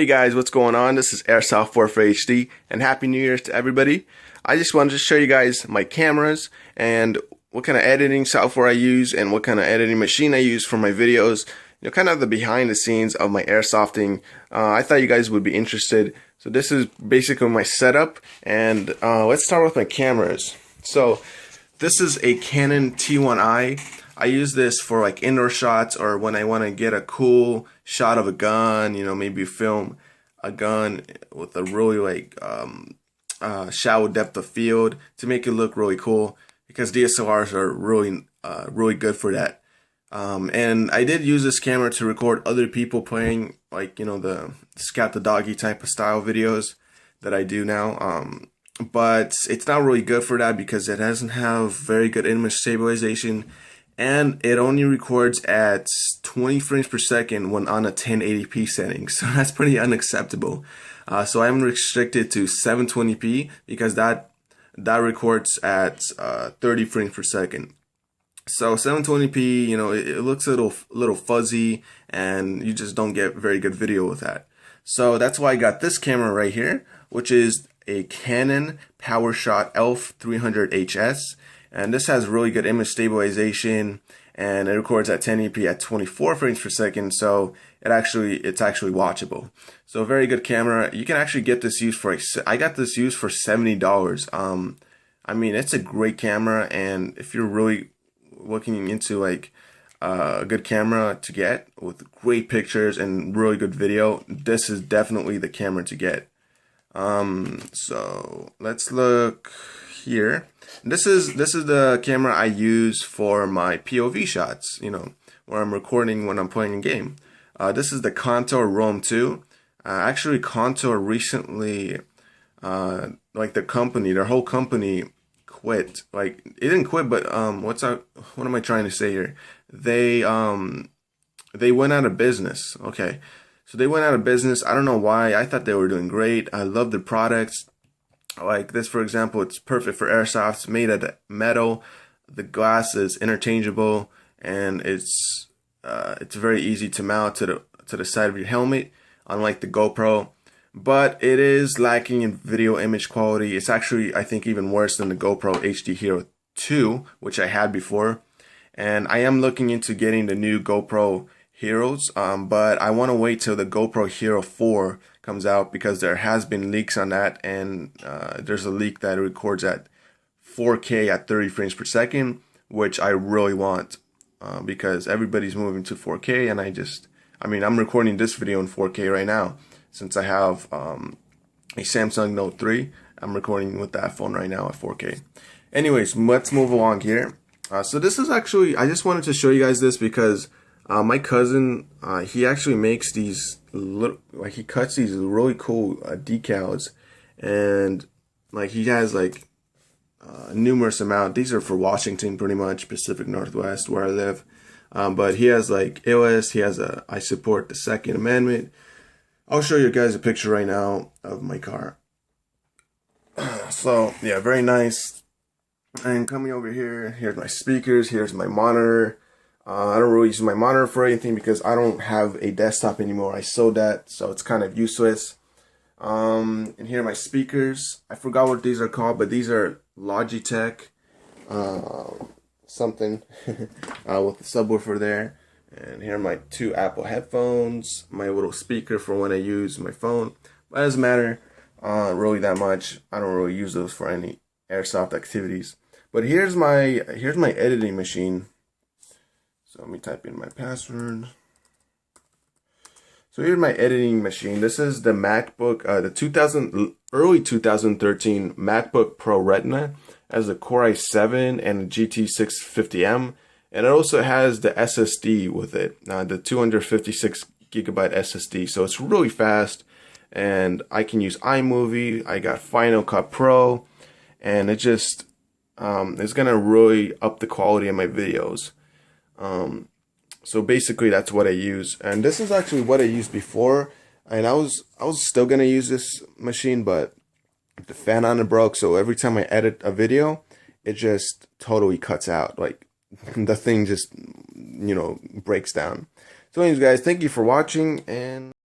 Hey guys, what's going on? This is AirsoftWarfareHD and Happy New Year to everybody. I just wanted to show you guys my cameras and what kind of editing software I use and what kind of editing machine I use for my videos. You know, kind of the behind the scenes of my airsofting. I thought you guys would be interested. So this is basically my setup, and let's start with my cameras. So this is a Canon T1i. I use this for like indoor shots or when I want to get a cool shot of a gun, you know, maybe film a gun with a really like shallow depth of field to make it look really cool, because DSLRs are really good for that. And I did use this camera to record other people playing, like, you know, the Scout the Doggy type of style videos that I do now. But it's not really good for that because it doesn't have very good image stabilization, and it only records at 20 frames per second when on a 1080p setting. So that's pretty unacceptable. So I'm restricted to 720p because that records at 30 frames per second. So 720p, you know, it looks a little fuzzy, and you just don't get very good video with that. So that's why I got this camera right here, which is a Canon PowerShot ELPH 300HS, and this has really good image stabilization, and it records at 1080p at 24 frames per second, so it's actually watchable. So a very good camera. You can actually get this used for, I got this used for $70. I mean, it's a great camera, and if you're really looking into like a good camera to get with great pictures and really good video, this is definitely the camera to get. So let's look here. This is the camera I use for my POV shots, you know, where I'm recording when I'm playing a game. This is the Contour Roam 2. Actually, Contour recently, like their whole company quit. Like, it didn't quit, but what am I trying to say here? They went out of business. Okay. So they went out of business. I don't know why. I thought they were doing great. I love their products. Like this, for example, it's perfect for airsoft. It's made out of metal. The glass is interchangeable, and it's very easy to mount to the side of your helmet, unlike the GoPro. But it is lacking in video image quality. It's actually, I think, even worse than the GoPro HD Hero 2, which I had before. And I am looking into getting the new GoPro Heroes, but I want to wait till the GoPro Hero 4 comes out, because there has been leaks on that, and there's a leak that records at 4K at 30 frames per second, which I really want, because everybody's moving to 4K, and I'm recording this video in 4K right now, since I have a Samsung Note 3. I'm recording with that phone right now at 4K. Anyways, let's move along here. So this is actually, I just wanted to show you guys this because my cousin, he actually makes these he cuts these really cool decals, and like he has like numerous amount. These are for Washington, pretty much Pacific Northwest, where I live. But he has like ILS, he has I support the Second Amendment. I'll show you guys a picture right now of my car. So yeah, very nice. And coming over here, here's my speakers, here's my monitor. I don't really use my monitor for anything because I don't have a desktop anymore. I sold that, so it's kind of useless. And here are my speakers. I forgot what these are called, but these are Logitech something with the subwoofer there. And here are my two Apple headphones, my little speaker for when I use my phone. But it doesn't matter really that much. I don't really use those for any airsoft activities. But here's my editing machine. So let me type in my password. So here's my editing machine. This is the MacBook, the early 2013 MacBook Pro Retina. It has a Core i7 and a GT650M, and it also has the SSD with it, the 256 gigabyte SSD. So it's really fast, and I can use iMovie. I got Final Cut Pro, and it just it's gonna really up the quality of my videos. So basically that's what I use, and this is actually what I used before, and I was still gonna use this machine, but the fan on it broke, so every time I edit a video, it just totally cuts out. Like, the thing just, you know, breaks down. So anyways guys, thank you for watching, and